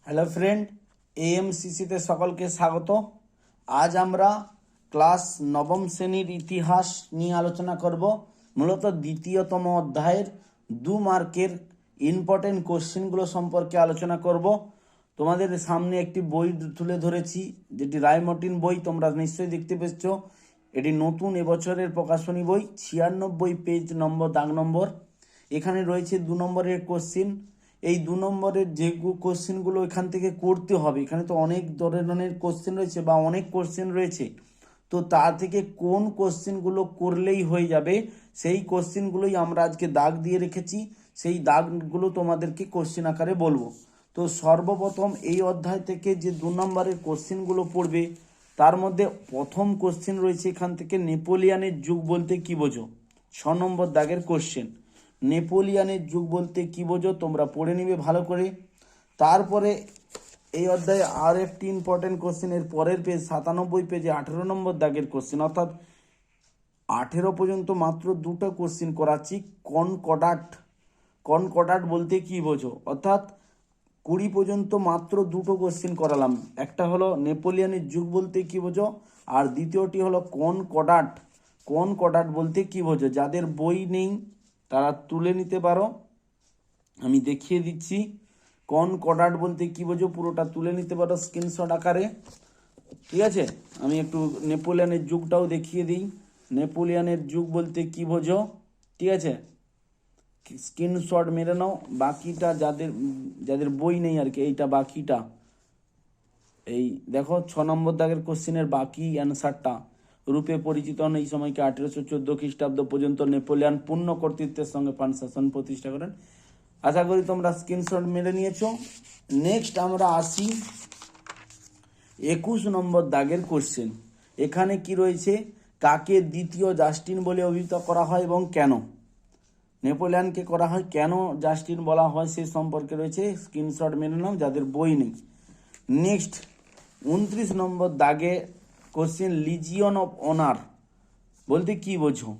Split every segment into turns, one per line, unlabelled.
Hello friend, এএমসিসিতে সকলকে স্বাগত। আজ আমরা ক্লাস নবম শ্রেণীর ইতিহাস নিয়ে আলোচনা করব। মূলত দ্বিতীয়তম অধ্যায়ের 2 মার্কের ইম্পর্টেন্ট কোশ্চেনগুলো সম্পর্কে আলোচনা করব। তোমাদের সামনে একটি বই তুলে ধরেছি, যেটি রায়মর্টিন বই, তোমরা নিশ্চয়ই দেখতে পেয়েছ। এটি নতুন এবছরের প্রকাশনী বই, 96 পেজ নম্বর, দাগ নম্বর। এখানে রয়েছে 2 নম্বরের কোশ্চেন। এই 2 নম্বরের যে কোশ্চেনগুলো এখান থেকে করতে হবে, এখানে তো অনেক ধরনের কোশ্চেন রয়েছে বা অনেক কোশ্চেন রয়েছে, তো তা থেকে কোন কোশ্চেনগুলো করলেই হয়ে যাবে সেই কোশ্চেনগুলোই আমরা আজকে দাগ দিয়ে রেখেছি। সেই দাগগুলো তোমাদেরকে কোশ্চেন আকারে বলবো। তো সর্বপ্রথম এই অধ্যায় থেকে যে 2 নম্বরের কোশ্চেনগুলো পড়বে, তার মধ্যে প্রথম কোশ্চেন রয়েছে এখান থেকে, নেপোলিয়ানের যুগ বলতে কি বোঝো? 6 নম্বর দাগের কোশ্চেন, নেপোলিয়ানের যুগ বলতে কি বোঝো, তোমরা পড়ে নিবে ভালো করে। তারপরে এই অধ্যায়ে আর একটি ইম্পর্টেন্ট কোশ্চেন, এর পরের পেজ 97 পেজে 18 নম্বর দাগের কোশ্চেন, অর্থাৎ 18 পর্যন্ত মাত্র 2টা কোশ্চেন করাচ্ছি। কনকর্ডাট বলতে কি বোঝো, অর্থাৎ 20 পর্যন্ত মাত্র 2টো কোশ্চেন করালাম। একটা হলো নেপোলিয়ানের যুগ বলতে কি বোঝো, আর দ্বিতীয়টি হলো কনকর্ডাট বলতে কি বোঝো। যাদের বই নেই তারা তুলে নিতে পারো, আমি দেখিয়ে দিচ্ছি। কনকর্ডাট বলতে কি বোঝো পুরোটা তুলে নিতে পারো স্ক্রিনশট আকারে, ঠিক আছে। আমি একটু নেপোলিয়ানের যুগটাও দেখিয়ে দিই। নেপোলিয়ানের যুগ বলতে কি বোঝো, ঠিক আছে, স্ক্রিনশট মেরে নাও। বাকিটা যাদের যাদের বই নেই আর কি, এইটা বাকিটা, এই দেখো 6 নম্বর দাগের কোশ্চেনের বাকি অ্যান্সারটা। রূপে পরিচিত হন এই সময়কে 1814 খ্রিস্টাব্দ পর্যন্ত নেপোলিয়ান পূর্ণ কর্তৃত্বের সঙ্গে ফ্রান্স শাসন প্রতিষ্ঠা করেন। আশা করি তোমরা স্ক্রিনশট মেরে নিয়েছো। নেক্সট আমরা আসি 21 নম্বর দাগের কোশ্চেন। এখানে কি রয়েছে, কাকে দ্বিতীয় জাস্টিন বলে অভিহিত করা হয় এবং কেন? নেপোলিয়ানকে করা হয় কেন জাস্টিন বলা হয় সে সম্পর্কে রয়েছে, স্ক্রিনশট মেরে নাও যাদের বই নেই। নেক্সট 29 নম্বর দাগে কোশ্চেন, লিজিয়ন অফ অনার বলতে কি বোঝো?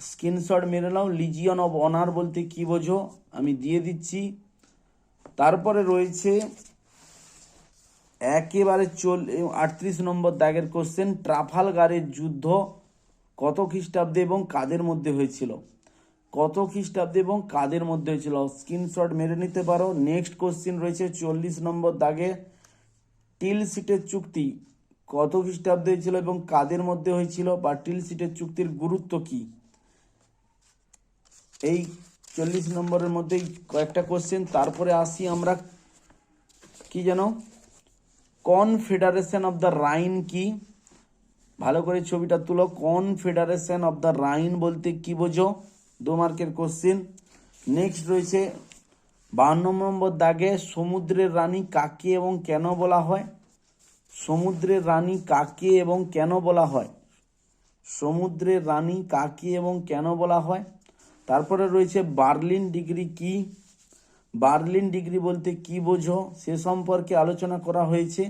স্ক্রিনশট মেরে নাও, লিজিয়ন অফ অনার বলতে কি বোঝো, আমি দিয়ে দিচ্ছি। তারপরে রয়েছে একেবারে 38 নম্বর দাগের কোশ্চেন, ট্রাফালগারের যুদ্ধ কত খ্রিস্টাব্দে এবং কাদের মধ্যে হয়েছিল? কত খ্রিস্টাব্দে এবং কাদের মধ্যে হয়েছিল, স্ক্রিনশট মেরে নিতে পারো। নেক্সট কোশ্চেন রয়েছে 40 নম্বর দাগে, টিলসিটের চুক্তি কত খ্রিস্টাব্দে হয়েছিল এবং কাদের মধ্যে হয়েছিল, বা টিলসিটের চুক্তির গুরুত্ব কি? এই 40 নম্বরের মধ্যেই কয়েকটা কোশ্চেন। তারপরে আসি আমরা কি জানো, কনফেডারেশন অফ দ্য রাইন কি? ভালো করে ছবিটা তুলো। কনফেডারেশন অফ দ্য রাইন বলতে কি বোঝো, 2 মার্কের কোশ্চেন। নেক্সট রয়েছে 52 নম্বর দাগে, সমুদ্রের রানী কাকে এবং কেন বলা হয়? সমুদ্রের রানী কাকে এবং কেন বলা হয়? সমুদ্রের রানী কাকে এবং কেন বলা হয়? তারপরে রয়েছে বার্লিন ডিগ্রি কি? বার্লিন ডিগ্রি বলতে কি বোঝো সে সম্পর্কে আলোচনা করা হয়েছে।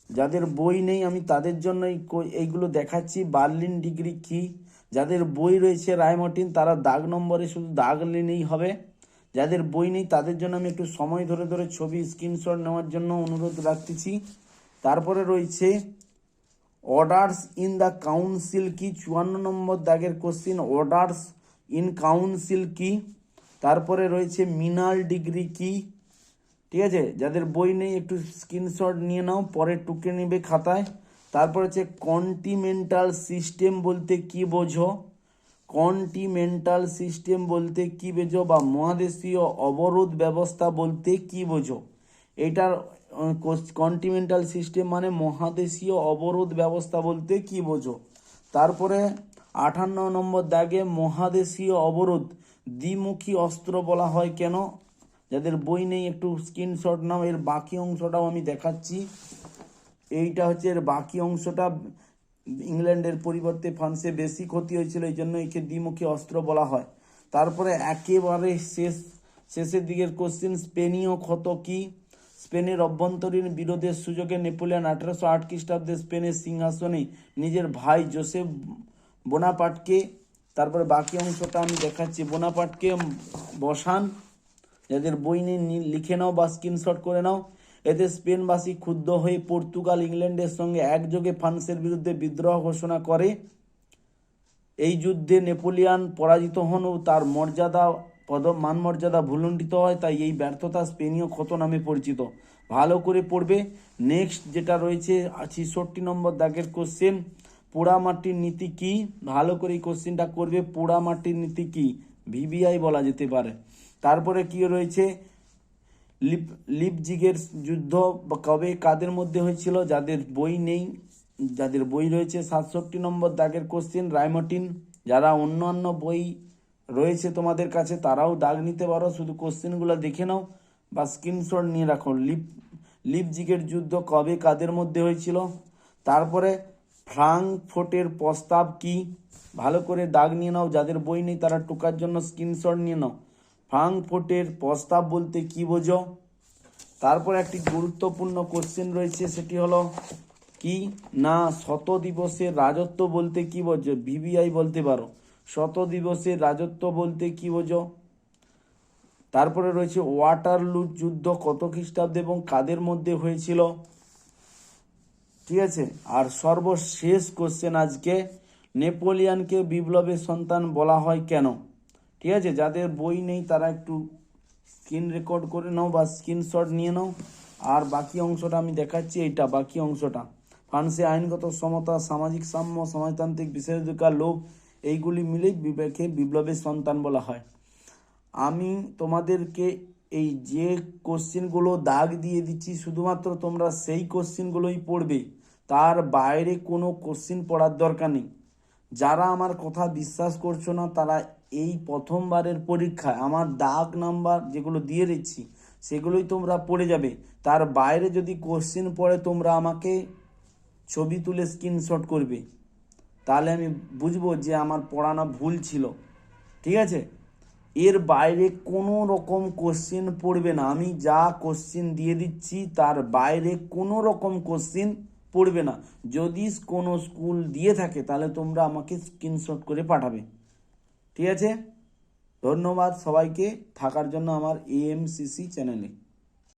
যাদের বই নেই আমি তাদের জন্য এইগুলো দেখাচ্ছি, বার্লিন ডিগ্রি কি। যাদের বই রয়েছে রায়মর্টিন তারা দাগ নম্বরে শুধু দাগ নিলেই হবে। যাদের বই নেই তাদের জন্য আমি একটু সময় ধরে ধরে ছবি স্ক্রিনশট নেওয়ার জন্য অনুরোধ রাখতেছি। তারপরে রয়েছে অর্ডার্স ইন দ্য কাউন্সিল কি? 54 নম্বর দাগের কোশ্চিন, অর্ডার্স ইন কাউন্সিল কি। তারপরে রয়েছে মিনাল ডিগ্রি কি, ঠিক আছে। যাদের বই নেই একটু স্ক্রিনশট নিয়ে নাও, পরে টুকে নেবে খাতায়। তারপর হচ্ছে কন্টিনেন্টাল সিস্টেম বলতে কি বোঝো? কন্টিনেন্টাল সিস্টেম বলতে কি বোঝো, বা মহাদেশীয় অবরোধ ব্যবস্থা বলতে কি বোঝো? এটার কন্টিনেন্টাল সিস্টেম মানে মহাদেশীয় অবরোধ ব্যবস্থা বলতে কি বোঝো। তারপরে 58 নম্বর দাগে, মহাদেশীয় অবরোধ দ্বিমুখী অস্ত্র বলা হয় কেন? যাদের বই নেই একটু স্ক্রিনশট নাও, এর বাকি অংশটাও আমি দেখাচ্ছি। এইটা হচ্ছে এর বাকি অংশটা, ইংল্যান্ডের পরিবর্তে ফ্রান্সে বেশি ক্ষতি হয়েছিল, এই জন্য একে দ্বিমুখী অস্ত্র বলা হয়। তারপরে একেবারে শেষের দিকের কোশ্চেন, স্পেনীয় ক্ষত কি? স্পেনের অভ্যন্তরীণ বিরোধের সুযোগে নেপোলিয়ান 1808 খ্রিস্টাব্দে স্পেনের সিংহাসনে নিজের ভাই জোসেফ বোনাপার্টকে, তারপরে বাকি অংশটা আমি দেখাচ্ছি, বোনাপার্টকে বসান। যাদের বই নেই লিখে নাও বা স্ক্রিনশট করে নাও। এতে স্পেনবাসী ক্ষুব্ধ হয়ে পর্তুগাল ইংল্যান্ডের সঙ্গে একযোগে ফ্রান্সের বিরুদ্ধে বিদ্রোহ ঘোষণা করে। এই যুদ্ধে নেপোলিয়ান পরাজিত হন ও তার মান মর্যাদা ভুলুণ্ঠিত হয়, তাই এই ব্যর্থতা স্পেনীয় ক্ষত নামে পরিচিত। ভালো করে পড়বে। নেক্সট যেটা রয়েছে 66 নম্বর দাগের কোশ্চেন, পোড়ামাটির নীতি কি? ভালো করে এই কোশ্চেনটা করবে। পোড়ামাটির নীতি কি? ভিভিআই বলা যেতে পারে। তারপরে কি রয়েছে, লিপজিগের যুদ্ধ কবে কাদের মধ্যে হয়েছিল? যাদের বই নেই, যাদের বই রয়েছে 67 নম্বর দাগের কোশ্চেন, রায়মার্টিন। যারা অন্যান্য বই রয়েছে তোমাদের কাছে তারাও দাগ নিতে পারো, শুধু কোশ্চেনগুলো দেখে নাও বা স্ক্রিনশট নিয়ে রাখো। লিপজিগের যুদ্ধ কবে কাদের মধ্যে হয়েছিল? তারপরে ফ্রাঙ্কফুর্টের প্রস্তাব কি? ভালো করে দাগ নিয়ে নাও, যাদের বই নেই তারা টোকার জন্য স্ক্রিনশট নিয়ে নাও। ফ্রাঙ্কফুর্টের প্রস্তাব বলতে কি বোঝো? তারপর একটি গুরুত্বপূর্ণ কোশ্চেন রয়েছে, সেটি হলো কি না, শত দিবসের রাজত্ব বলতে কি বোঝো? ভিভিআই বলতে পারো। শত দিবসের রাজত্ব বলতে কি বোঝো? তারপরে রয়েছে ওয়াটারলু যুদ্ধ কত খ্রিস্টাব্দে এবং কাদের মধ্যে হয়েছিল? ঠিক আছে। আর সর্বশেষ কোশ্চেন আজকে, নেপোলিয়ানকে বিপ্লবের সন্তান বলা হয় কেন? ঠিক আছে, যাদের বই নেই তারা একটু স্ক্রিন রেকর্ড করে নাও বা স্ক্রিনশট নিয়ে নাও। আর বাকি অংশটা আমি দেখাচ্ছি, এইটা বাকি অংশটা। ফ্রান্সে আইনগত সমতা, সামাজিক সাম্য, সমাজতান্ত্রিক বিশেষাধিকার লোভ, এইগুলি মিলেই বিবেকে বিপ্লবের সন্তান বলা হয়। আমি তোমাদেরকে এই যে কোশ্চেনগুলো দাগ দিয়ে দিচ্ছি শুধুমাত্র তোমরা সেই কোশ্চেনগুলোই পড়বে, তার বাইরে কোনো কোশ্চেন পড়ার দরকার নেই। যারা আমার কথা বিশ্বাস করছো না তারা এই প্রথমবারের পরীক্ষায় আমার দাগ নাম্বার যেগুলো দিয়ে দিচ্ছি সেগুলোই তোমরা পড়ে যাবে। তার বাইরে যদি কোশ্চেন পড়ে তোমরা আমাকে ছবি তুলে স্ক্রিনশট করবে, তাহলে আমি বুঝবো যে আমার পড়ানো ভুল ছিল। ঠিক আছে, এর বাইরে কোনো রকম কোশ্চেন পড়বে না। আমি যা কোশ্চেন দিয়ে দিচ্ছি তার বাইরে কোনো রকম কোশ্চেন পড়বে না। যদি কোনো স্কুল দিয়ে থাকে তাহলে তোমরা আমাকে স্ক্রিনশট করে পাঠাবে। ঠিক আছে, ধন্যবাদ সবাইকে থাকার জন্য আমার এএমসিসি চ্যানেলে।